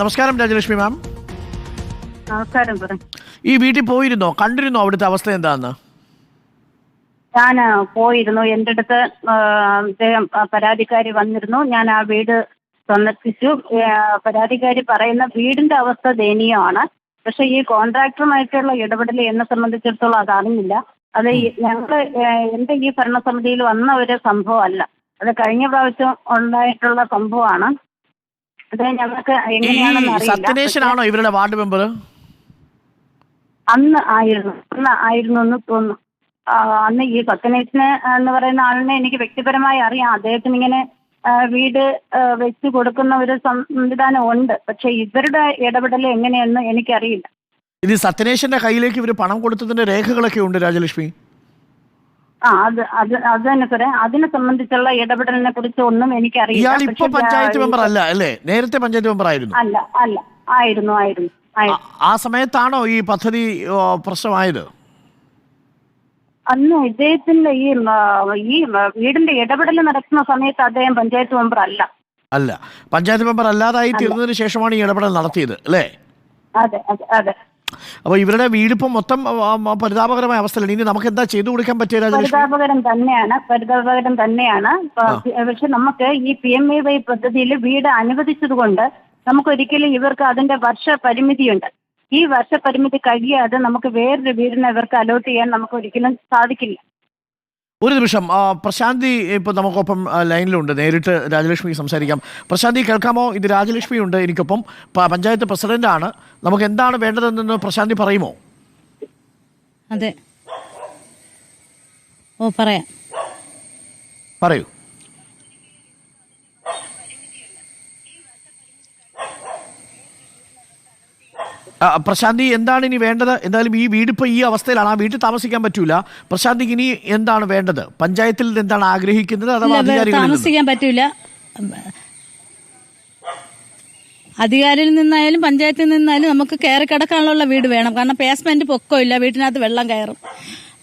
നമസ്കാരം രാജലക്ഷ്മി മാം. നമസ്കാരം. ഈ വീട്ടിൽ പോയിരുന്നോ, കണ്ടിരുന്നോ അവിടുത്തെ അവസ്ഥ എന്താന്ന്? ഞാൻ പോയിരുന്നു. എൻ്റെ അടുത്ത് അദ്ദേഹം പരാതിക്കാരി വന്നിരുന്നു. ഞാൻ ആ വീട് സന്ദർശിച്ചു. പരാതിക്കാരി പറയുന്ന വീടിന്റെ അവസ്ഥ ദയനീയമാണ്. പക്ഷെ ഈ കോൺട്രാക്ടറുമായിട്ടുള്ള ഇടപെടൽ എന്നെ സംബന്ധിച്ചിടത്തോളം അതറിഞ്ഞില്ല. അത് ഞങ്ങൾ എൻ്റെ ഈ ഭരണസമിതിയിൽ വന്ന ഒരു സംഭവമല്ല. അത് കഴിഞ്ഞ പ്രാവശ്യം ഉണ്ടായിട്ടുള്ള സംഭവമാണ്. അത് ഞങ്ങൾക്ക് എങ്ങനെയാണെന്ന് അറിയില്ല. ഇവരുടെ വാർഡ് മെമ്പർ അന്ന് ആയിരുന്നു എന്ന് തോന്നുന്നു. അന്ന് ഈ സത്യനേശന് എന്ന് പറയുന്ന ആളിനെ എനിക്ക് വ്യക്തിപരമായി അറിയാം. അദ്ദേഹത്തിന് ഇങ്ങനെ വീട് വെച്ച് കൊടുക്കുന്ന ഒരു സംവിധാനം ഉണ്ട്. പക്ഷെ ഇവരുടെ ഇടപെടൽ എങ്ങനെയെന്ന് എനിക്കറിയില്ല. ഇത് സത്യനേശന്റെ കയ്യിലേക്ക് ഇവർ പണം കൊടുത്തതിന്റെ രേഖകളൊക്കെ ഉണ്ട് രാജലക്ഷ്മി. അത് തന്നെ സാറേ, അതിനെ സംബന്ധിച്ചുള്ള ഇടപെടലിനെ കുറിച്ച് ഒന്നും എനിക്കറിയില്ല. പഞ്ചായത്ത് മെമ്പർ അല്ല അല്ലേ? നേരത്തെ പഞ്ചായത്ത് മെമ്പർ ആയിരുന്നു. ആയിരുന്നു. ആ സമയത്താണോ ഈ പദ്ധതി പ്രശ്നമായത്? അന്ന് ഇദ്ദേഹത്തിന്റെ ഈ വീടിന്റെ ഇടപെടൽ നടക്കുന്ന സമയത്ത് അദ്ദേഹം പഞ്ചായത്ത് മെമ്പർ അല്ല. പഞ്ചായത്ത് മെമ്പർ അല്ലാതായി തീർന്നതിന് ശേഷമാണ് ഈ ഇടപെടൽ നടത്തിയത് അല്ലേ? അതെ. അപ്പൊ ഇവരുടെ വീടിപ്പം മൊത്തം പരിതാപകരമായ അവസ്ഥയിലാണ്. ഇനി നമുക്ക് എന്താ ചെയ്തു കൊടുക്കാൻ പറ്റിയ? പരിതാപകരം തന്നെയാണ്. പക്ഷെ നമുക്ക് ഈ PMAY പദ്ധതിയിൽ വീട് അനുവദിച്ചത് കൊണ്ട് നമുക്കൊരിക്കലും ഇവർക്ക് അതിന്റെ വർഷപരിമിതിയുണ്ട്. ഈ വർഷപരിമിതി കഴിയാതെ നമുക്ക് വേറൊരു വീടിനെ ഇവർക്ക് അലോട്ട് ചെയ്യാൻ നമുക്ക് ഒരിക്കലും സാധിക്കില്ല. ഒരു നിമിഷം, പ്രശാന്തി ഇപ്പൊ നമുക്കൊപ്പം ലൈനിലുണ്ട്. നേരിട്ട് രാജലക്ഷ്മി സംസാരിക്കാം. പ്രശാന്തി കേൾക്കാമോ? ഇത് രാജലക്ഷ്മി ഉണ്ട് എനിക്കൊപ്പം. പഞ്ചായത്ത് പ്രസിഡന്റ് ആണ്. നമുക്ക് എന്താണ് വേണ്ടതെന്ന് പ്രശാന്തി പറയുമോ? അതെ, പറയാം. പറയൂ. പ്രശാന്തി, എന്താണ് ഇനി വേണ്ടത്? എന്തായാലും ഈ വീട് ഇപ്പോൾ ഈ അവസ്ഥയിലാണ്. ആ വീട്ടിൽ താമസിക്കാൻ പറ്റൂല. പ്രശാന്തിക്ക് ഇനി എന്താണ് വേണ്ടത്? പഞ്ചായത്തിൽ എന്താണ് ആഗ്രഹിക്കുന്നത്? താമസിക്കാൻ പറ്റൂല. അധികാരിയിൽ നിന്നായാലും പഞ്ചായത്തിൽ നിന്നായാലും നമുക്ക് കയറി കിടക്കാനുള്ള വീട് വേണം. കാരണം പേസ്മെന്റ് പൊക്കമില്ല, വീട്ടിനകത്ത് വെള്ളം കയറും.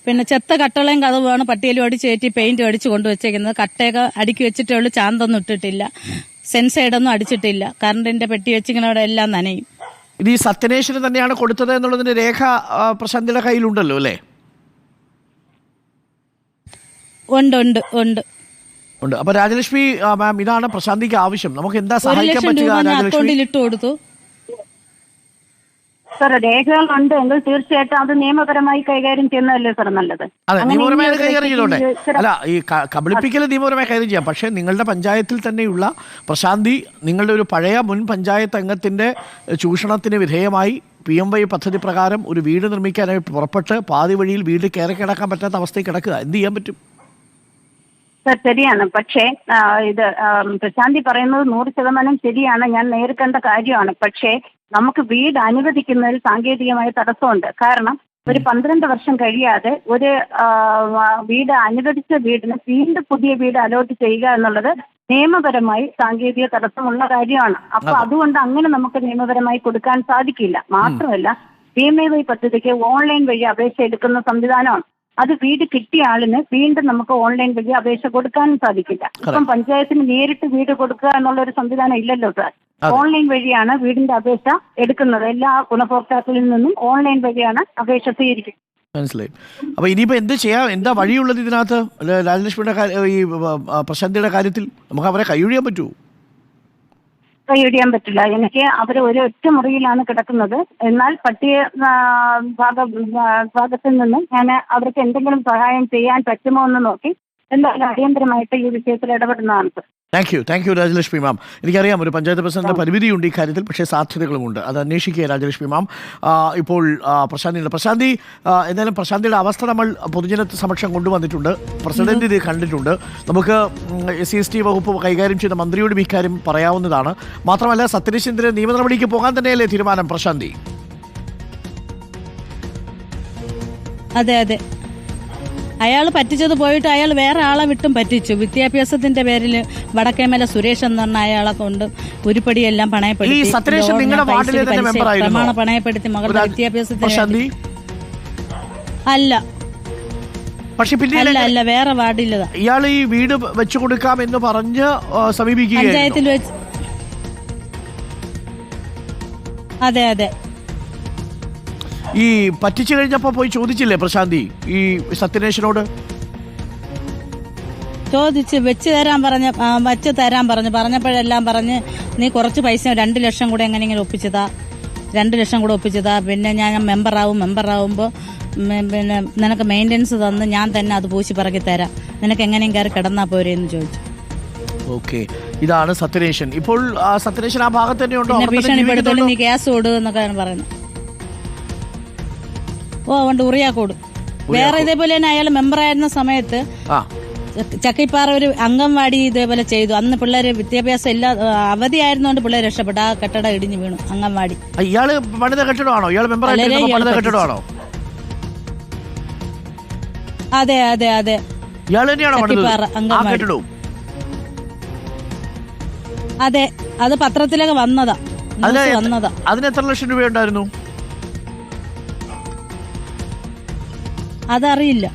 പിന്നെ ചെത്ത കട്ടളയും കഥവുമാണ് പട്ടിയിലും അടിച്ച് കയറ്റി പെയിന്റ് അടിച്ച് കൊണ്ടുവച്ചേക്കുന്നത്. കട്ടയൊക്കെ അടുക്കി വെച്ചിട്ടേ ഉള്ളൂ, ചാന്തൊന്നും ഇട്ടിട്ടില്ല, സെൻസൈഡൊന്നും അടിച്ചിട്ടില്ല. കറണ്ടിന്റെ പെട്ടി വെച്ചിങ്ങനെ അവിടെ എല്ലാം നനയും. ഇത് ഈ സത്യനേശന് തന്നെയാണ് കൊടുത്തത് എന്നുള്ളതിന്റെ രേഖ പ്രശാന്തിയുടെ കയ്യിലുണ്ടല്ലോ അല്ലേ? ഉണ്ട്. അപ്പൊ രാജലക്ഷ്മി മാം, ഇതാണ് പ്രശാന്തിക്ക് ആവശ്യം. നമുക്ക് എന്താ സഹായിക്കാൻ പറ്റുക? അക്കൗണ്ടിലിട്ട് കൊടുത്തു സാർ. രേഖകളുണ്ട് എങ്കിൽ തീർച്ചയായിട്ടും അത് നിയമപരമായി കൈകാര്യം ചെയ്യുന്നതല്ലേ സാർ നല്ലത്? അതെ, നിയമപരമായി കൈകാര്യം ചെയ്തോട്ടെ. അല്ല, ഈ കബളിപ്പിക്കൽ നിയമപരമായി കൈകാര്യം ചെയ്യാം. പക്ഷേ നിങ്ങളുടെ പഞ്ചായത്തിൽ തന്നെയുള്ള പ്രശാന്തി, നിങ്ങളുടെ ഒരു പഴയ മുൻ പഞ്ചായത്ത് അംഗത്തിന്റെ ചൂഷണത്തിന് വിധേയമായി PMY പദ്ധതി പ്രകാരം ഒരു വീട് നിർമ്മിക്കാനായി പുറപ്പെട്ട് പാതി വഴിയിൽ വീട് കയറി കിടക്കാൻ പറ്റാത്ത അവസ്ഥയിൽ കിടക്കുക. എന്ത് ചെയ്യാൻ പറ്റും? സാർ ശരിയാണ്. പക്ഷേ ഇത് പ്രശാന്തി പറയുന്നത് 100% ശരിയാണ്. ഞാൻ നേരിട്ടേണ്ട കാര്യമാണ്. പക്ഷേ നമുക്ക് വീട് അനുവദിക്കുന്നതിൽ സാങ്കേതികമായ തടസ്സമുണ്ട്. കാരണം ഒരു 12 വർഷം കഴിയാതെ ഒരു വീട് അനുവദിച്ച വീടിന് വീണ്ടും പുതിയ വീട് അലോട്ട് ചെയ്യുക എന്നുള്ളത് നിയമപരമായി സാങ്കേതിക തടസ്സമുള്ള കാര്യമാണ്. അപ്പൊ അതുകൊണ്ട് അങ്ങനെ നമുക്ക് നിയമപരമായി കൊടുക്കാൻ സാധിക്കില്ല. മാത്രമല്ല PMAY പദ്ധതിക്ക് ഓൺലൈൻ വഴി അപേക്ഷ എടുക്കുന്ന സംവിധാനമാണ്. അത് വീട് കിട്ടിയ ആളിന് വീണ്ടും നമുക്ക് ഓൺലൈൻ വഴി അപേക്ഷ കൊടുക്കാനും സാധിക്കില്ല. ഇപ്പം പഞ്ചായത്തിന് നേരിട്ട് വീട് കൊടുക്കുക എന്നുള്ള ഒരു സംവിധാനം ഇല്ലല്ലോ സാർ. ഓൺലൈൻ വഴിയാണ് വീടിന്റെ അപേക്ഷ എടുക്കുന്നത്. എല്ലാ ഗുണഭോക്താക്കളിൽ നിന്നും ഓൺലൈൻ വഴിയാണ് അപേക്ഷ സ്വീകരിക്കുന്നത്. മനസ്സിലായി. അപ്പൊ ഇനിയിപ്പോ എന്ത് ചെയ്യാം? എന്താ വഴിയുള്ളത് ഇതിനകത്ത്? രാജലക്ഷ്മിയുടെ ഈ പ്രശാന്തിയുടെ കാര്യത്തിൽ നമുക്ക് അവരെ കൈയൊഴിയാൻ പറ്റുമോ? കൈയൊഴിയാൻ പറ്റില്ല. എനിക്ക് അവർ ഒരു ഒറ്റ മുറിയിലാണ് കിടക്കുന്നത്. എന്നാൽ പട്ടിക ഭാഗത്തിൽ നിന്ന് ഞാൻ അവർക്ക് എന്തെങ്കിലും സഹായം ചെയ്യാൻ പറ്റുമോ എന്ന് നോക്കി എന്തായാലും അടിയന്തരമായിട്ട് ഈ വിഷയത്തിൽ ഇടപെടുന്നതാണ്. താങ്ക് യു രാജലക്ഷ്മി മാം. എനിക്കറിയാം ഒരു പഞ്ചായത്ത് പ്രസിഡന്റ് പരിമിതിയുണ്ട് ഈ കാര്യത്തിൽ, പക്ഷേ സാധ്യതകളുമുണ്ട്. അത് അന്വേഷിക്കുക രാജലക്ഷ്മി മാം. ഇപ്പോൾ പ്രശാന്തി, എന്തായാലും പ്രശാന്തിയുടെ അവസ്ഥ നമ്മൾ പൊതുജന സമക്ഷം കൊണ്ടുവന്നിട്ടുണ്ട്. പ്രസിഡന്റ് ഇത് കണ്ടിട്ടുണ്ട്. നമുക്ക് SC/ST വകുപ്പ് കൈകാര്യം ചെയ്ത മന്ത്രിയോടും ഇക്കാര്യം പറയാവുന്നതാണ്. മാത്രമല്ല സത്യനേശിന്റെ നിയമ നടപടിക്ക് പോകാൻ തന്നെയല്ലേ തീരുമാനം പ്രശാന്തി? അതെ, അയാൾ പറ്റിച്ചത് പോയിട്ട് അയാൾ വേറെ ആളെ വിട്ടും പറ്റിച്ചു. വിദ്യാഭ്യാസത്തിന്റെ പേരിൽ വടക്കേമല സുരേഷ് എന്ന് പറഞ്ഞ അയാളെ കൊണ്ട് ഉരുപ്പടിയെല്ലാം പണയപ്പെടുത്തി പ്രമാണ പണയപ്പെടുത്തി മകളുടെ വിദ്യാഭ്യാസത്തിന് അല്ല വേറെ വാർഡില്ലതാ. ഇയാൾ ഈ വീട് വെച്ചു കൊടുക്കാം എന്ന് പറഞ്ഞ് സമീപിക്കുകയായിരുന്നു. പഞ്ചായത്തിൽ വെച്ച് അതെ അതെ. ഈ പറ്റിച്ചു കഴിഞ്ഞപ്പോ പോയി ചോദിച്ചില്ലേ പ്രശാന്തി ഈ സത്യനേശനോട്? ചോദിച്ച് വെച്ച് തരാൻ പറഞ്ഞപ്പോഴെല്ലാം പറഞ്ഞ് നീ കുറച്ച് പൈസ 2 ലക്ഷം കൂടെ എങ്ങനെയെങ്കിലും ഒപ്പിച്ചതാ, 2 ലക്ഷം കൂടെ ഒപ്പിച്ചതാ. പിന്നെ ഞാൻ മെമ്പറാവുമ്പോൾ പിന്നെ നിനക്ക് മെയിൻ്റെനൻസ് തന്ന് ഞാൻ തന്നെ അത് പൂശി പറക്കി തരാം, നിനക്ക് എങ്ങനെയും കയറി കിടന്നാ പോരെന്ന് ചോദിച്ചു. ഓക്കെ, ഇതാണ് സത്യനേശൻ. ഇപ്പോൾ സത്യനേശൻ ആ ഭാഗത്ത് തന്നെ ഉണ്ടോ? പിന്നെ ഭീഷണിപ്പെടുത്തോളം നീ കേസ് കൊടു എന്നൊക്കെയാണ് പറയുന്നത്. ഉണ്ട് ഉറിയാക്കോട്. വേറെ ഇതേപോലെ തന്നെ അയാൾ മെമ്പറായിരുന്ന സമയത്ത് ചക്കിപ്പാറ ഒരു അംഗൻവാടി ഇതേപോലെ ചെയ്തു. അന്ന് പിള്ളേര് വിദ്യാഭ്യാസം അവധിയായിരുന്നോണ്ട് പിള്ളേർ രക്ഷപ്പെട്ടു. ആ കെട്ടിടം ഇടിഞ്ഞു വീണു, അംഗൻവാടി. ഇയാള് പണിത കെട്ടിടമാണോ? ഇയാൾ മെമ്പറായിരുന്ന കെട്ടിടമാണോ? അതെ അതെ അതെ. ഇയാൾ തന്നെയാണോ ചക്കിപ്പാറ അംഗൻവാടി? അതെ, അത് പത്രത്തിലൊക്കെ വന്നതാ. അതിന് എത്ര ലക്ഷം രൂപ ഉണ്ടായിരുന്നു? അതറിയില്ല.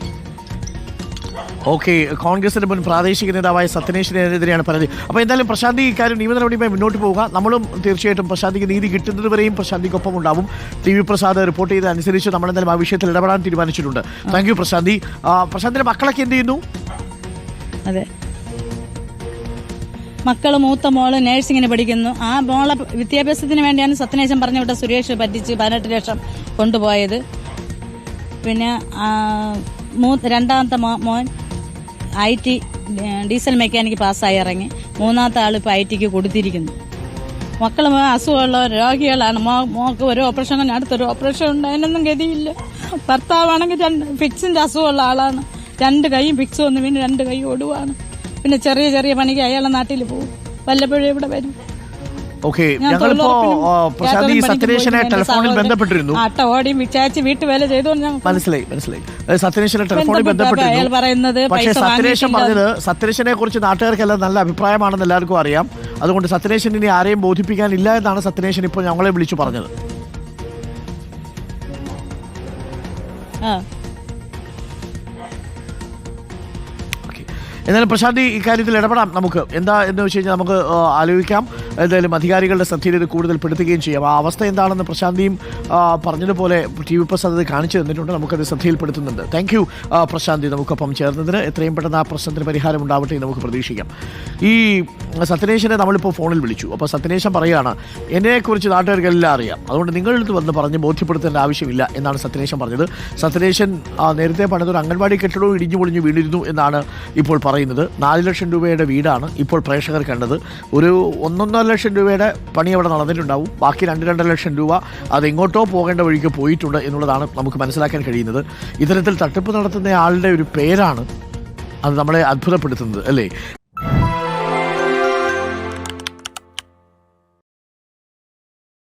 ഓക്കെ, കോൺഗ്രസിന്റെ മുൻ പ്രാദേശിക നേതാവായ സത്യനേശനെതിരെയാണ് പരാതി. അപ്പോൾ എന്തായാലും പ്രശാന്തി ഇക്കാര്യം നിയമ നടപടിയുമായി മുന്നോട്ട് പോവുക. നമ്മളും തീർച്ചയായിട്ടും പ്രശാന്തിക്ക് നീതി കിട്ടുന്നതുവരെയും പ്രശാന്തിക്കൊപ്പം ഉണ്ടാവും. ടി വി പ്രസാദ് റിപ്പോർട്ട് ചെയ്തതനുസരിച്ച് നമ്മളെന്തായാലും ആ വിഷയത്തിൽ ഇടപെടാൻ തീരുമാനിച്ചിട്ടുണ്ട്. താങ്ക് യു പ്രശാന്തി. പ്രശാന്തിന്റെ മക്കളൊക്കെ എന്ത് ചെയ്യുന്നു? അതെ, മക്കള് മൂത്ത മോള് നേഴ്സിങ്ങിന് പഠിക്കുന്നു. ആ മോളെ വിദ്യാഭ്യാസത്തിന് വേണ്ടിയാണ് സത്യനേശൻ പറഞ്ഞു വിട്ട സുരേഷ് പറ്റിച്ച് 18 ലക്ഷം കൊണ്ടുപോയത്. പിന്നെ രണ്ടാമത്തെ മോൻ IT ഡീസൽ മെക്കാനിക്ക് പാസ്സായി ഇറങ്ങി. മൂന്നാമത്തെ ആൾ ഇപ്പോൾ ITക്ക് കൊടുത്തിരിക്കുന്നു. മക്കൾ അസുഖമുള്ള രോഗികളാണ്. മോക്ക് ഒരു ഓപ്പറേഷൻ അടുത്തൊരു ഓപ്പറേഷൻ ഉണ്ട്, അതിനൊന്നും ഗതിയില്ല. ഭർത്താവാണെങ്കിൽ ഫിക്സിന്റെ അസുഖമുള്ള ആളാണ്. 2 കൈയും ഫിക്സ് വന്ന് പിന്നെ 2 കൈ ഒടുവാണ്. പിന്നെ ചെറിയ ചെറിയ പണിക്ക് അയാളെ നാട്ടിൽ പോകും, വല്ലപ്പോഴും ഇവിടെ വരും. ഓക്കെ, ഞങ്ങളിപ്പോ പ്രശാന്തി സത്യനേശനെ ടെലിഫോണിൽ ബന്ധപ്പെട്ടിരുന്നു. ഓടിയും വിചാരിച്ച് വീട്ടുവേല ചെയ്തോണ്ട് മനസ്സിലായി. സത്യനേശനെ ടെലിഫോണിൽ ബന്ധപ്പെട്ടിരുന്നു. പക്ഷേ സത്യനേശൻ പറഞ്ഞത് സത്യനേശനെ കുറിച്ച് നാട്ടുകാർക്കെല്ലാം നല്ല അഭിപ്രായമാണെന്ന് എല്ലാവർക്കും അറിയാം. അതുകൊണ്ട് സത്യനേശൻ ഇനി ആരെയും ബോധിപ്പിക്കാനില്ല എന്നാണ് സത്യനേശൻ ഇപ്പോൾ ഞങ്ങളെ വിളിച്ചു പറഞ്ഞത്. എന്നാലും പ്രശാന്തി ഇക്കാര്യത്തിൽ ഇടപെടാം. നമുക്ക് എന്താ എന്ന് വെച്ച് കഴിഞ്ഞാൽ നമുക്ക് ആലോചിക്കാം. എന്തായാലും അധികാരികളുടെ ശ്രദ്ധയിൽ ഇത് കൂടുതൽ പെടുത്തുകയും ചെയ്യാം. ആ അവസ്ഥ എന്താണെന്ന് പ്രശാന്തിയും പറഞ്ഞതുപോലെ ടി വി പ്രസാദ് അത് കാണിച്ചു തന്നിട്ടുണ്ട്. നമുക്കത് ശ്രദ്ധയിൽപ്പെടുത്തുന്നുണ്ട്. താങ്ക് യു പ്രശാന്തി നമുക്കൊപ്പം ചേർന്നതിന്. എത്രയും പെട്ടെന്ന് ആ പ്രശ്നത്തിന് പരിഹാരം ഉണ്ടാവട്ടെ എന്ന് നമുക്ക് പ്രതീക്ഷിക്കാം. ഈ സത്യനേശനെ നമ്മളിപ്പോൾ ഫോണിൽ വിളിച്ചു. അപ്പോൾ സത്യനേശൻ പറയുകയാണ്, എന്നെക്കുറിച്ച് നാട്ടുകാർക്കെല്ലാം അറിയാം, അതുകൊണ്ട് നിങ്ങളടുത്ത് വന്ന് പറഞ്ഞ് ബോധ്യപ്പെടുത്തേണ്ട ആവശ്യമില്ല എന്നാണ് സത്യനേശൻ പറഞ്ഞത്. സത്യനേശൻ നേരത്തെ പണിതൊരു അംഗൻവാടി കെട്ടിടവും ഇടിഞ്ഞു പൊളിഞ്ഞു വീണിരുന്നു എന്നാണ് ഇപ്പോൾ പറയുന്നത്. 4 ലക്ഷം രൂപയുടെ വീടാണ് ഇപ്പോൾ പ്രേക്ഷകർ കണ്ടത്. ഒരു 1.5 ലക്ഷം രൂപയുടെ പണി അവിടെ നടന്നിട്ടുണ്ടാവും. ബാക്കി 2-2.5 ലക്ഷം രൂപ അതെങ്ങോട്ടോ പോകേണ്ട വഴിക്ക് പോയിട്ടുണ്ട് എന്നുള്ളതാണ് നമുക്ക് മനസ്സിലാക്കാൻ കഴിയുന്നത്. ഇത്തരത്തിൽ തട്ടിപ്പ് നടത്തുന്ന ആളുടെ ഒരു പേരാണ് അത് നമ്മളെ അത്ഭുതപ്പെടുത്തുന്നത്, അല്ലേ?